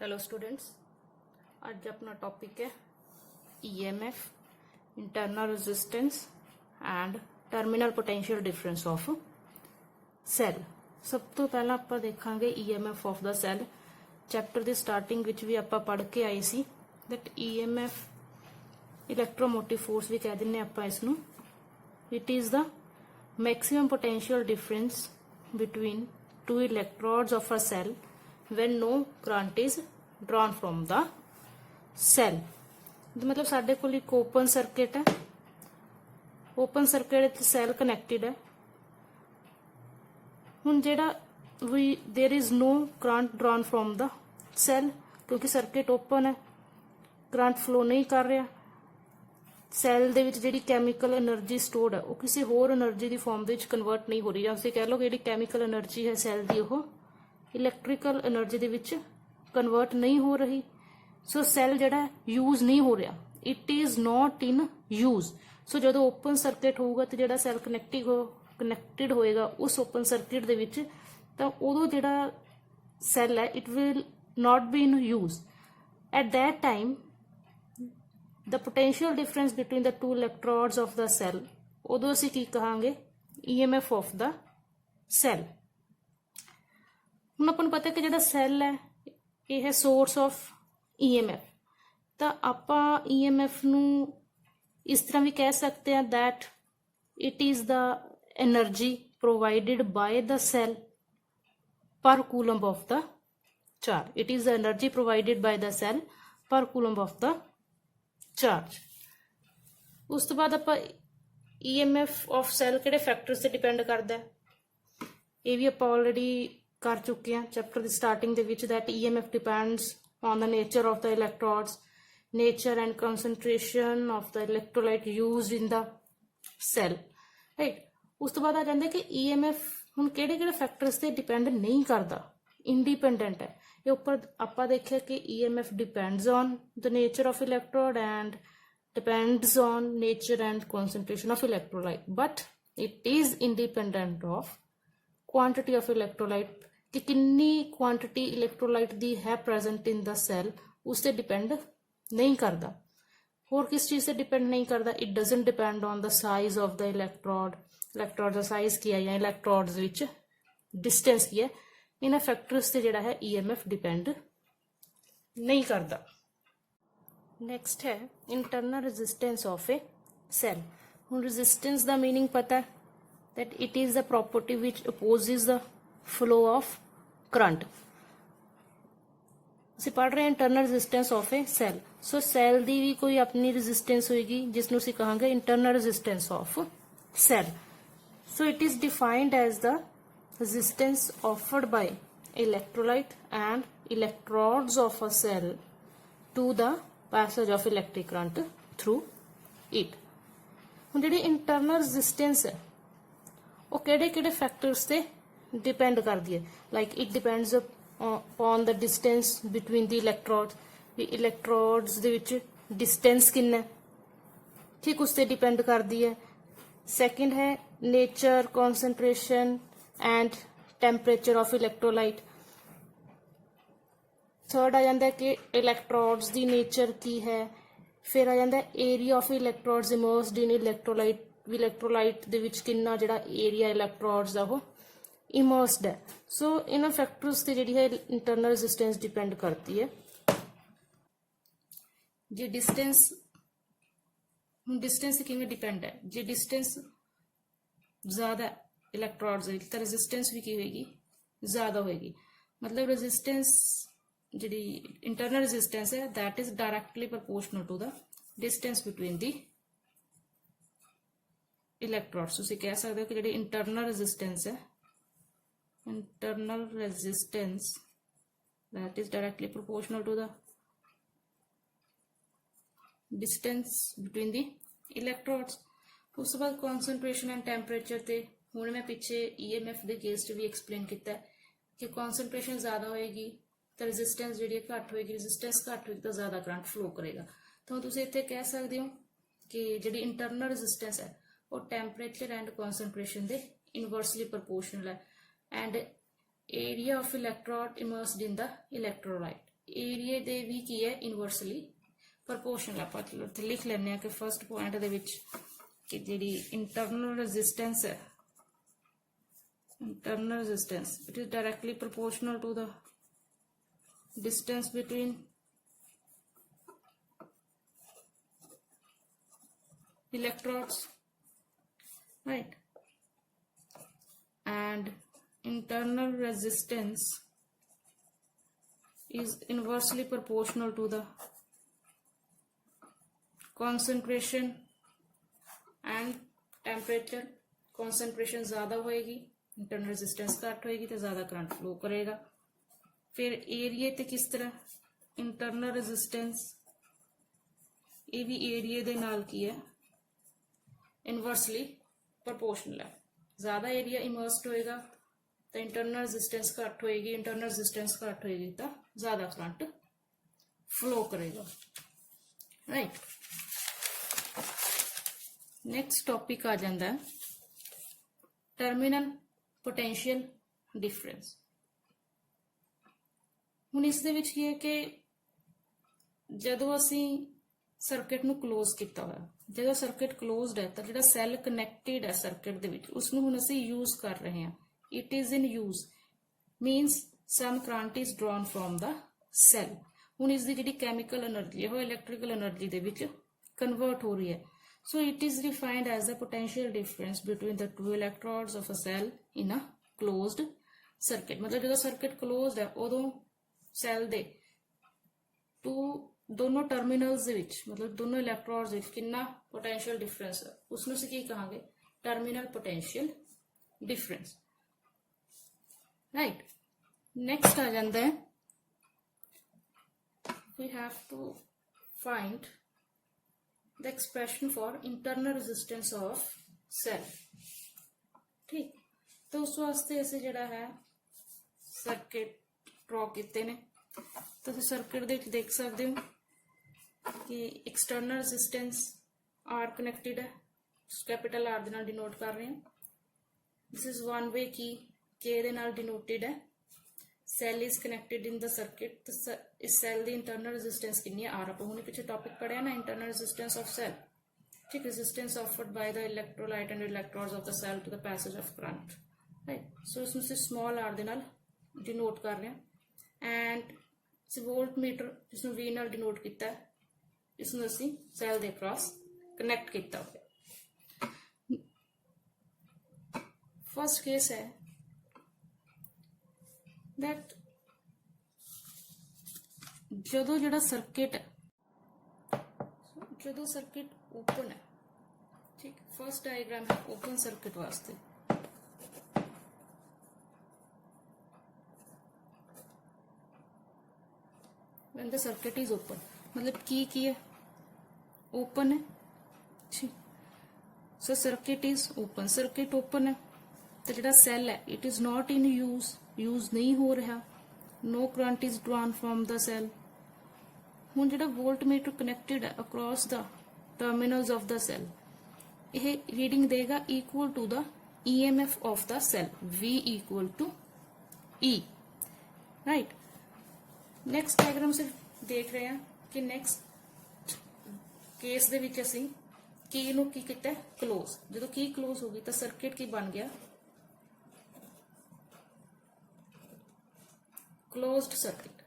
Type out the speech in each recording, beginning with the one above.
Hello students, आज अपना topic है EMF, internal resistance and terminal potential difference of cell. सब तो पहला आप देखांगे EMF of the cell. Chapter की स्टार्टिंग विच भी आप पढ़ के आए सी दैट ईएमएफ इलैक्ट्रोमोटिव फोर्स भी कह दिंने आप इसनू। It is the maximum potential difference between two electrodes of a cell when no current is drawn from the cell। मतलब साडे कोल एक ओपन सर्किट है, ओपन सर्किट सैल कनैक्टेड है। हुण जेड़ा वी there is no current drawn from the cell, क्योंकि सर्किट ओपन है, करंट फ्लो नहीं कर रहा। सैल दे विच जिहड़ी कैमिकल एनर्जी स्टोर्ड है वो किसी होर एनर्जी की फॉर्म दे विच कन्वर्ट नहीं हो रही, या तुसीं कह लो कि जिहड़ी कैमिकल एनर्जी है सैल दी वो electrical energy they which convert नहीं हो रही। सो सैल जिहड़ा यूज नहीं हो रहा, it is not in use. So जो ओपन सर्किट होगा तो जिहड़ा सैल कनैक्टेड होएगा उस ओपन सर्किट दे विच, तां उदों जिहड़ा सैल है it will not be in use. At that time the potential difference between the two electrodes of the cell, उदों असीं की कहांगे ईएमएफ ऑफ द सैल। ਹੁਣ ਆਪਾਂ ਨੂੰ ਪਤਾ ਕਿ ਜਿਹੜਾ ਸੈੱਲ ਹੈ ਇਹ ਹੈ ਸੋਰਸ ਆਫ ਈਐਮਐਫ। ਤਾਂ ਆਪਾਂ ਈਐਮਐਫ ਨੂੰ ਇਸ ਤਰ੍ਹਾਂ ਵੀ ਕਹਿ ਸਕਦੇ ਹਾਂ that it is the energy provided by the cell per coulomb of the charge। it is the energy provided by the cell per coulomb of the charge। ਉਸ ਤੋਂ ਬਾਅਦ ਆਪਾਂ ਈਐਮਐਫ ਆਫ ਸੈੱਲ ਕਿਹੜੇ ਫੈਕਟਰਸ ਤੇ depend ਕਰਦਾ ਹੈ ਇਹ ਵੀ ਆਪਾਂ ਆਲਰੇਡੀ कर चुके हैं चैप्टर की स्टार्टिंग दे विच that EMF depends on the nature of the electrodes, nature and concentration of the electrolyte used in the cell, right. उस तो बाद आ जाता है कि ईएमएफ हुण किहड़े-किहड़े फैक्टर्स ते डिपेंड नहीं करता, इंडिपेंडेंट है। ये ऊपर आपां देखिया कि EMF depends on the nature of electrode and depends on nature and concentration of electrolyte, but it is independent of quantity of electrolyte कि कितनी क्वांटिटी इलैक्ट्रोलाइट दी है प्रेजेंट इन द सैल, उससे डिपेंड नहीं करता। और किस चीज से डिपेंड नहीं करता, it doesn't depend on the size of the electrode. Electrode का साइज की है या इलैक्ट्रोड्स विच डिस्टेंस की है, इन फैक्टर्स से जिहड़ा है ईएमएफ डिपेंड नहीं करता। नैक्सट है internal resistance of a cell. हुण रेजिस्टेंस दा मीनिंग पता है that it is the property which opposes the flow of current। ਅਸੀਂ ਪੜ੍ਹ ਰਹੇ ਹਾਂ internal resistance of a cell. So cell ਦੀ ਵੀ ਕੋਈ ਆਪਣੀ रेजिस्टेंस ਹੋਏਗੀ ਜਿਸਨੂੰ ਅਸੀਂ ਕਹਾਂਗੇ internal resistance of cell. So it is defined as the resistance offered by electrolyte and electrodes of a cell to the passage of electric current through it। ਹੁਣ ਜਿਹੜੀ इंटरनल रेजिस्टेंस है वो किहड़े-किहड़े फैक्टर्स ते depend करती है। Like it depends on the distance between the electrodes, भी electrodes दे विच distance कितना है, ठीक उस ते डिपेंड करती है। सैकेंड है nature, concentration and temperature of electrolyte. Third आ जाता है कि इलैक्ट्रोड्स दी नेचर की है। फिर आ जाता है area of electrodes immersed in electrolyte, electrolyte दे विच कितना जिहड़ा एरिया इलैक्ट्रोड्स दा वो इमर्स्ड है। सो इन फैक्टर्स ते जिहड़ी है इंटरनल रेजिस्टेंस डिपेंड करती है। जे डिस्टेंस, डिस्टेंस किवें डिपेंड है, जे डिस्टेंस ज़्यादा इलैक्ट्रोड्स दे विच तां रेजिस्टेंस भी की होएगी ज़्यादा होएगी। मतलब रेजिस्टेंस जिहड़ी इंटरनल रेजिस्टेंस है that is directly proportional to the distance between the electrodes. तुसीं कह सकते हो कि जिहड़ी इंटरनल रेजिस्टेंस है, internal resistance that is directly proportional to the distance between the electrodes. उस बाद कॉन्सनट्रेशन एंड टैंपरेचर ते हुण मैं पिछे ईएमएफ दे केस च भी एक्सप्लेन किया कि कॉन्सनट्रेशन ज़्यादा होएगी तो रेजिस्टेंस जिहड़ी घट होएगी, रेजिस्टेंस घट होएगी तो ज़्यादा करंट फ्लो करेगा। तो तुसीं इत्थे कह सकते हो कि जिहड़ी इंटरनल रेजिस्टेंस है वो टैंपरेचर एंड कॉन्सनट्रेशन दे इनवर्सली प्रोपोर्शनल है। And area of electrode immersed in the electrolyte, ਏਰੀਏ ਦੇ ਵੀ ਕੀ ਹੈ ਇਨਵਰਸਲੀ ਪ੍ਰਪੋਰਸ਼ਨਲ। ਆਪਾਂ ਚਲੋ ਇੱਥੇ ਲਿਖ ਲੈਂਦੇ ਹਾਂ ਕਿ ਫਸਟ ਪੁਆਇੰਟ ਦੇ ਵਿੱਚ ਕਿ ਜਿਹੜੀ ਇੰਟਰਨਲ ਰੈਜ਼ਿਸਟੈਂਸ ਹੈ, internal resistance, it is directly proportional to the distance between electrodes, right? And internal resistance is inversely proportional to the concentration and temperature. concentration ज़्यादा होएगी, इंटरनल रेजिस्टेंस घट होएगी तो ज़्यादा करंट फ्लो करेगा। फिर एरिए ते किस तरह, इंटरनल रेजिस्टेंस ये भी एरिए दे नाल की है इनवर्सली प्रोपोर्शनल है। ज़्यादा एरिया इमर्स्ड होएगा तो इंटरनल रेजिस्टेंस घट होएगी, इंटरनल रेजिस्टेंस घट होएगी तो ज़्यादा करंट फ्लो करेगा, राइट। नेक्स्ट टॉपिक आ जाता है टर्मिनल पोटेंशियल डिफरेंस। ਹੁਣ ਇਸ ਦੇ ਵਿੱਚ ਕੀ ਹੈ ਕਿ ਜਦੋਂ ਅਸੀਂ ਸਰਕਟ ਨੂੰ ਕਲੋਜ਼ ਕੀਤਾ ਹੋਇਆ, ਜਦੋਂ ਸਰਕਟ ਕਲੋਜ਼ਡ ਹੈ ਤਾਂ ਜਿਹੜਾ ਸੈੱਲ ਕਨੈਕਟਡ ਹੈ ਸਰਕਟ ਦੇ ਵਿੱਚ ਉਸ ਨੂੰ ਹੁਣ ਅਸੀਂ ਯੂਜ਼ ਕਰ ਰਹੇ ਹਾਂ। It is in use means some current is drawn from the cell. ਹੁਣ ਇਸ ਦੀ ਜਿਹੜੀ ਕੈਮੀਕਲ એનર્ਜੀ ਹੈ ਉਹ ਇਲੈਕਟ੍ਰੀਕਲ એનર્ਜੀ ਦੇ ਵਿੱਚ ਕਨਵਰਟ ਹੋ ਰਹੀ ਹੈ। So it is defined as the potential difference between the two electrodes of a cell in a closed circuit। मतलब जो circuit closed है उदों cell दे दोनों terminals दे विच मतलब दोनों electrodes दे विच कितना potential difference है उसनों से की कहांगे terminal potential difference, right। next आ जाता है we have to find the expression for internal resistance of cell। ठीक, तो उस वास्ते ऐसे जड़ा है सर्किट ड्रॉ किते ने तो सर्किट दे देख सकते हो कि एक्सटर्नल रेजिस्टेंस आर कनेक्टेड है, कैपिटल आर दे नाल डिनोट कर रहे हैं। दिस इज वन वे की के दे नाल डिनोटेड है। Cell is connected in the circuit, तो इस सैल दी इंटरनल रेजिस्टेंस कितनी है आर। आप हमने पीछे टॉपिक पढ़िया ना इंटरनल रेजिस्टेंस ऑफ सैल, ठीक। Resistance offered by the electrolyte and electrodes of the cell to the passage of current, right. So इसमें से स्मॉल आर दे नाल डिनोट कर रहे हैं एंड वोल्ट मीटर जिसमें वी नाल डिनोट किया है इसमें असी सैल दे क्रॉस कनेक्ट किया हुआ। फर्स्ट केस है दैट जदों जिहड़ा सर्किट है जदों सर्किट ओपन है, ठीक। फर्स्ट डायग्राम है ओपन सर्किट वास्ते। When the circuit is open मतलब की है ओपन है, ठीक। So circuit is open, circuit open है तो जिहड़ा सैल है it is not in use नहीं हो रहा, no current is drawn from the cell. हुण जिहड़ा वोल्ट मीटर कनेक्टेड है across the terminals of the cell यह रीडिंग देगा equal to the EMF of the cell, V equal to E, right. Next diagram से देख रहे हैं कि नेक्स्ट केस दे विच असीं की नूं की कीता क्लोज। जदों की क्लोज हो गई तो सर्किट की बन गया क्लोज्ड सर्किट।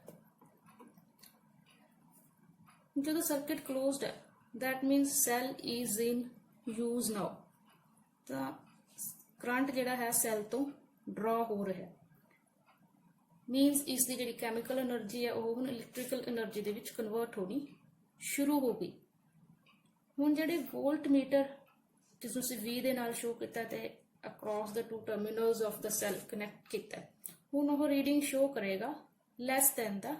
जो सर्किट क्लोज्ड है that means cell is in use now, तो करंट जिहड़ा है सैल तो ड्रॉ हो रहा है। मीनस इसकी जिहड़ी कैमिकल एनर्जी है वो हुण electrical energy they which convert होनी शुरू हो गई। हुण जिहड़े वोल्ट मीटर जिसनूं असीं V दे नाल शो कीता ते across the two terminals of the cell connect कीता, हुण ओह रीडिंग शो करेगा less than the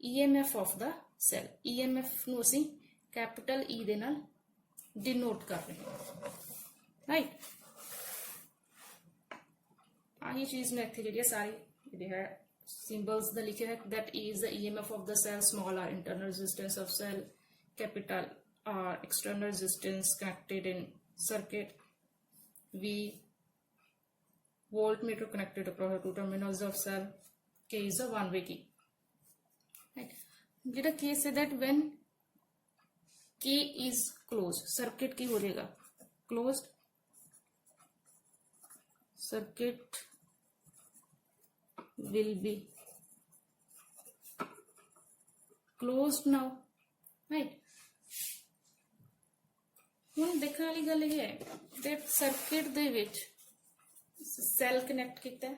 EMF of the cell. EMF नूं असीं कैपिटल E दे नाल डिनोट कर रहे हैं, राइट। आही चीज मैं इत्थे जिहड़ी सारी जिहड़ी है सिंबल्स दा लिखे है that is the EMF of the cell, small r internal resistance of cell, capital R external resistance connected in circuit, V voltmeter connected across the two terminals of cell, K is a one way key, right? जेड़ा case है that when K is closed, circuit की हो जाएगा closed, circuit will be closed now, right? ਹੁਣ ਦੇਖਣ ਵਾਲੀ ਗੱਲ ਇਹ ਹੈ that circuit ਦੇ ਵਿੱਚ cell connect ਕੀਤਾ ਹੈ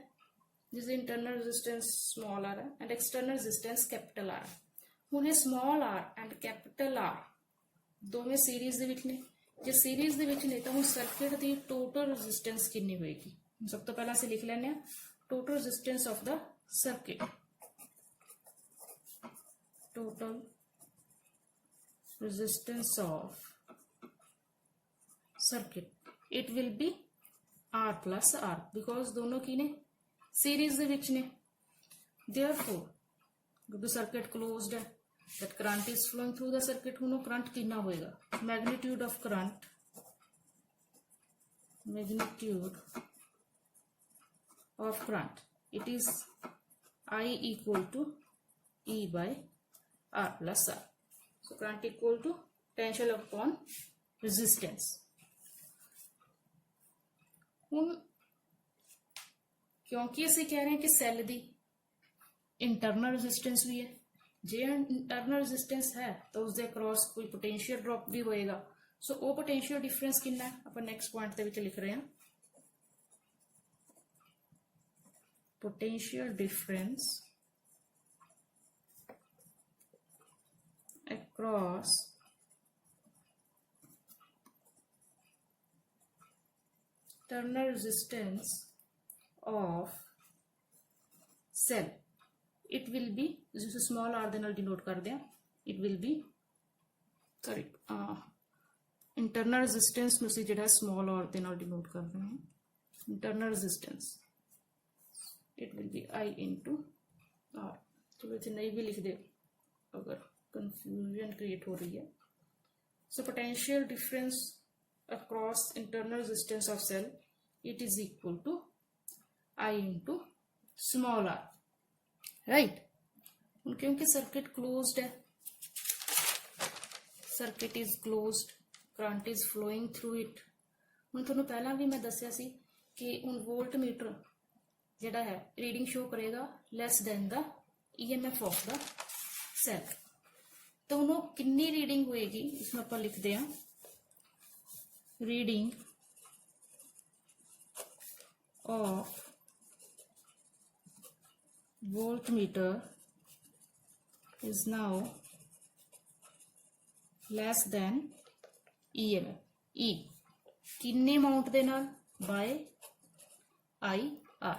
ਜਿਸ ਦੀ internal resistance small r ਹੈ and external resistance capital R। ਹੁਣ ਇਹ small r and capital R ਦੋਵੇਂ ਸੀਰੀਜ਼ ਦੇ ਵਿੱਚ ਨੇ। ਜੇ ਸੀਰੀਜ਼ ਦੇ ਵਿੱਚ ਨੇ ਤਾਂ ਹੁਣ ਸਰਕਟ ਦੀ ਟੋਟਲ ਰੈਜ਼ਿਸਟੈਂਸ ਕਿੰਨੀ ਹੋਏਗੀ? ਸਭ ਤੋਂ ਪਹਿਲਾਂ ਅਸੀਂ ਲਿਖ ਲੈਂਦੇ ਹਾਂ total resistance of the circuit. Total resistance of circuit, it will be R plus R because दोनों की ने series ਦੇ ਵਿੱਚ ਨੇ। therefore ਜਦੋਂ circuit closed है that current is flowing through the circuit, ਹੁਣ ਉਹ current ਕਿੰਨਾ ਹੋਏਗਾ? magnitude of current, magnitude of current, it is I equal to E by R plus R। So current equal to potential upon resistance। ਹੁਣ क्योंकि ਅਸੀਂ ਕਹਿ ਰਹੇ ਹਾਂ ਕਿ ਸੈੱਲ ਦੀ ਇੰਟਰਨਲ ਰੈਜ਼ਿਸਟੈਂਸ ਵੀ ਹੈ, ਜੇ ਇੰਟਰਨਲ ਰੈਜ਼ਿਸਟੈਂਸ ਹੈ ਤਾਂ ਉਸ ਦੇ ਅਕ੍ਰੋਸ ਕੋਈ ਪੋਟੈਂਸ਼ੀਅਲ ਡ੍ਰੌਪ ਵੀ ਹੋਏਗਾ। ਸੋ ਉਹ ਪੋਟੈਂਸ਼ੀਅਲ ਡਿਫਰੈਂਸ ਕਿੰਨਾ ਹੈ ਆਪਾਂ ਨੈਕਸਟ ਪੁਆਇੰਟ ਦੇ ਵਿੱਚ ਲਿਖ ਰਹੇ ਹਾਂ। potential difference across internal resistance of cell, it will be, जिसे small r ਦੇ ਨਾਲ denote ਕਰਦੇ ਹਾਂ, it will be sorry internal resistance ਨੂੰ ਅਸੀਂ ਜਿਹੜਾ small r ਦੇ ਨਾਲ denote ਕਰਦੇ ਹਾਂ, internal resistance it will be I into R। चलो इसे नहीं भी लिख दे अगर confusion create हो रही है। So potential difference across internal resistance of cell, it is equal to I into small r, right? क्योंकि circuit closed है, circuit is closed, current is flowing through it। ਹੁਣ ਤੁਹਾਨੂੰ ਪਹਿਲਾਂ ਵੀ ਮੈਂ ਦੱਸਿਆ ਸੀ ਕਿ ਹੁਣ ਵੋਲਟਮੀਟਰ ਜਿਹੜਾ ਹੈ ਰੀਡਿੰਗ ਸ਼ੋ ਕਰੇਗਾ less than the EMF of the cell. ਤਾਂ ਉਹਨੂੰ ਕਿੰਨੀ ਰੀਡਿੰਗ ਹੋਏਗੀ ਇਸਨੂੰ ਆਪਾਂ ਲਿਖਦੇ ਹਾਂ reading of voltmeter is now less than EMF, E ਕਿੰਨੇ ਅਮਾਉਂਟ ਦੇ ਨਾਲ ਬਾय IR,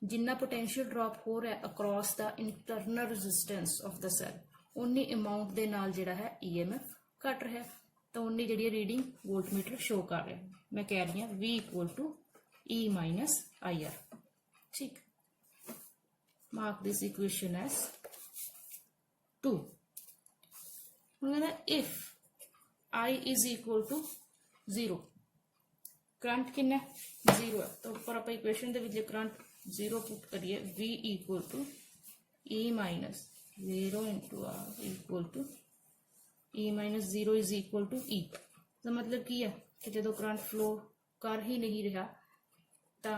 जिन्ना पोटेंशियल ड्रॉप हो रहा है across the internal resistance of the cell उन्नी अमाउंट दे नाल जिहड़ा है EMF घट रहा है, तो उन्नी जिहड़ी रीडिंग वोल्टमीटर शो कर रहा है। मैं कह रही हूँ V equal to E minus IR। ठीक, mark this equation as 2। If I is equal to 0, current कितना 0 है, तो ऊपर आप इक्वेशन दे विच करंट 0 पुट करिए V equal to E minus 0 into R equal to E minus 0 is equal to E। तो मतलब की है कि जो करंट फ्लो कर ही नहीं रहा तो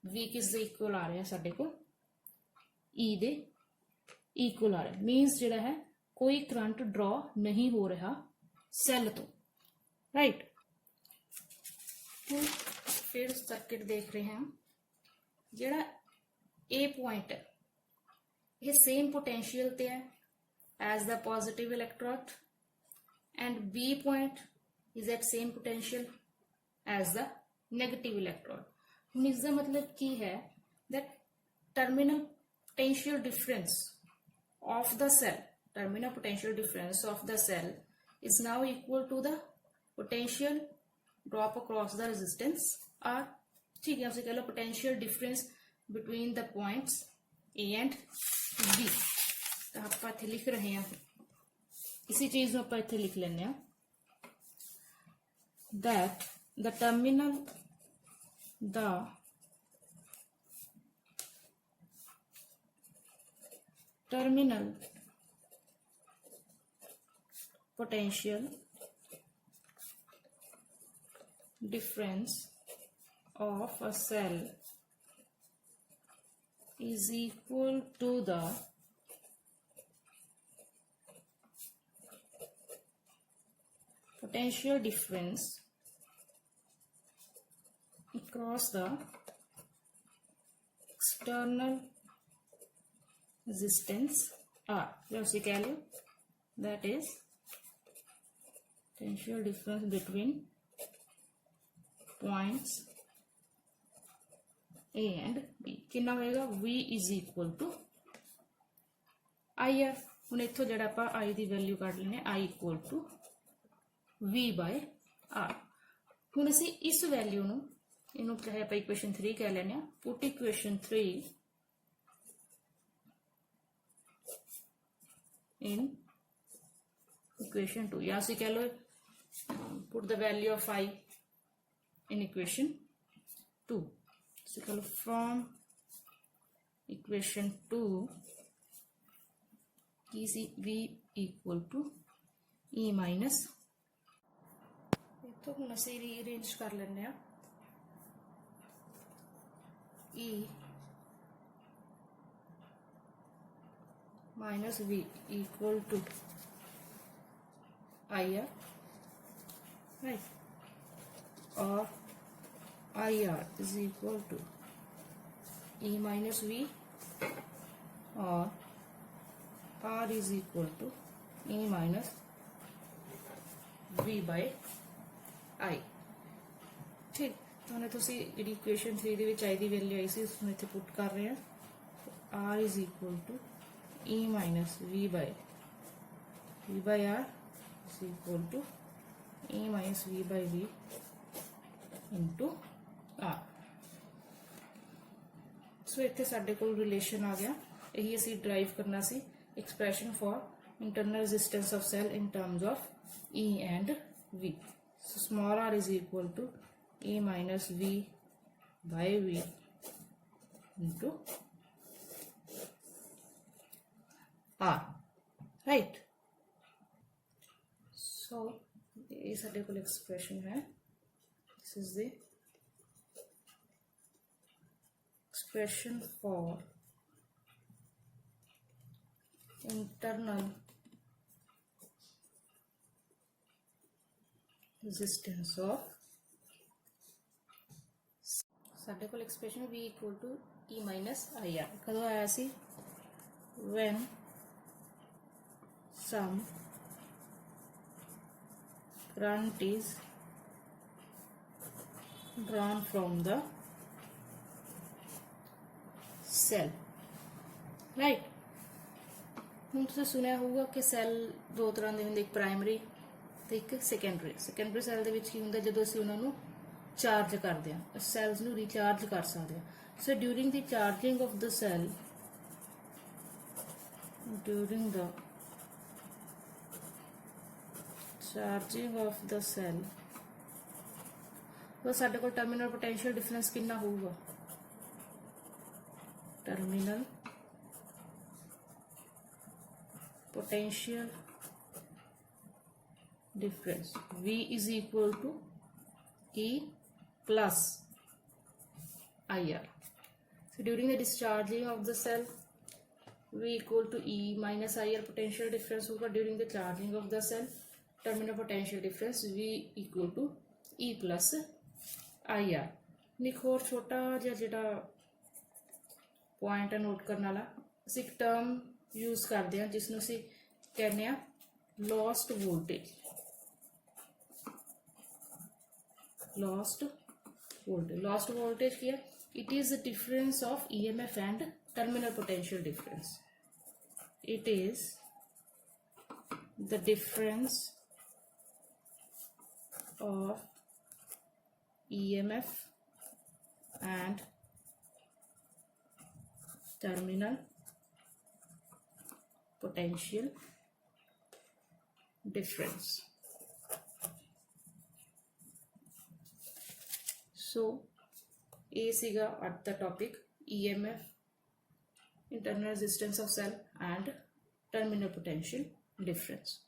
V किस दे इक्वल आ रहा है साडे को E दे इक्वल आ रहा है। मीनस जिहड़ा है कोई करंट ड्रॉ नहीं हो रहा सैल तो, राइट। फिर सर्किट देख रहे हैं जिहड़ा ए पॉइंट है ये सेम पोटेंशियल ते है as the positive electrode and B point is at same potential as the negative electrode. हम इसका मतलब की है that terminal potential difference of the cell, terminal potential difference of the cell is now equal to the potential drop across the resistance R। ठीक है, आपसे कह लो potential difference between the points A and B। तो आप इत्थे लिख रहे हैं इसी चीज में आप इत्थे लिख लेने that the terminal terminal potential difference of a cell is equal to the potential difference across the external resistance R. Just कह लो that is potential difference between points A and B. कितना होएगा V is equal to IR. ਹੁਣ ਇੱਥੋਂ ਜਿਹੜਾ ਆਪਾਂ I the value ਕੱਢ ਲੈਣੇ I equal to V by R. ਹੁਣ ਅਸੀਂ ਇਸ ਵੈਲਿਊ ਨੂੰ ਇਹਨੂੰ ਚਾਹੇ ਆਪਾਂ ਇਕੁਏਸ਼ਨ 3 ਕਹਿ ਲੈਣੇ ਆ. ਪੁੱਟ ਇਕੁਏਸ਼ਨ 3 in equation 2 या ਅਸੀਂ कह लो put the value of I in equation 2. So कह लो from equation 2 is V equal to E minus. तो हम ਅਸੀਂ रीअरेंज कर लेने आ E minus V equal to IR, right, or IR is equal to E minus V, or R is equal to E minus V by I. ठीक, तो हमने तुसी जिहड़ी इक्वेशन 3 ਦੇ ਵਿੱਚ I ਦੀ ਵੈਲਿਊ ਆਈ ਸੀ ਉਸ ਨੂੰ ਇੱਥੇ ਪੁੱਟ ਕਰ ਰਹੇ ਹਾਂ. R is equal to E minus V by R is equal to E minus V by V into R. सो इत्थे साडे कोल रिलेशन आ गया. यही असी ड्राइव करना सी expression for internal resistance of cell in terms of E and V. So small r is equal to E minus V by V into R, right? So ये साडे कोल expression है. This is the expression for internal resistance of साडे कोल expression V equal to E minus IR कदों आया सी when some current is drawn from the cell, right? ਹੁਣ ਤੁਸੀਂ ਸੁਣਿਆ ਹੋਊਗਾ ਕਿ ਸੈੱਲ ਦੋ ਤਰ੍ਹਾਂ ਦੇ ਹੁੰਦੇ, ਇੱਕ ਪ੍ਰਾਇਮਰੀ ਤੇ ਇੱਕ ਸੈਕੰਡਰੀ. ਸੈਕੰਡਰੀ ਸੈੱਲ ਦੇ ਵਿੱਚ ਕੀ ਹੁੰਦਾ, ਜਦੋਂ ਅਸੀਂ ਉਹਨਾਂ ਨੂੰ ਚਾਰਜ ਕਰਦੇ ਹਾਂ ਸੈਲਸ ਨੂੰ ਰੀਚਾਰਜ ਕਰ ਸਕਦੇ ਹਾਂ. So during the charging of the cell, during the charging of the cell, तो साडे कोल टर्मिनल पोटेंशियल डिफरेंस कितना होगा, terminal potential difference V is equal to E plus IR. So during the discharging of the cell, V equal to E minus IR potential difference होगा. During the charging of the cell, terminal potential difference V equal to E plus IR. एक होर छोटा जिहा जिहड़ा point है note करने वाला, ਅਸੀਂ एक टर्म यूज करते हैं जिसनूं ਅਸੀਂ कहने आ लॉस्ट वोल्टेज. लॉस्ट वोल्टेज क्या है? It is the difference of EMF and terminal potential difference. It is the difference of EMF and terminal potential difference. So A सीगा at the topic EMF internal resistance of cell and terminal potential difference.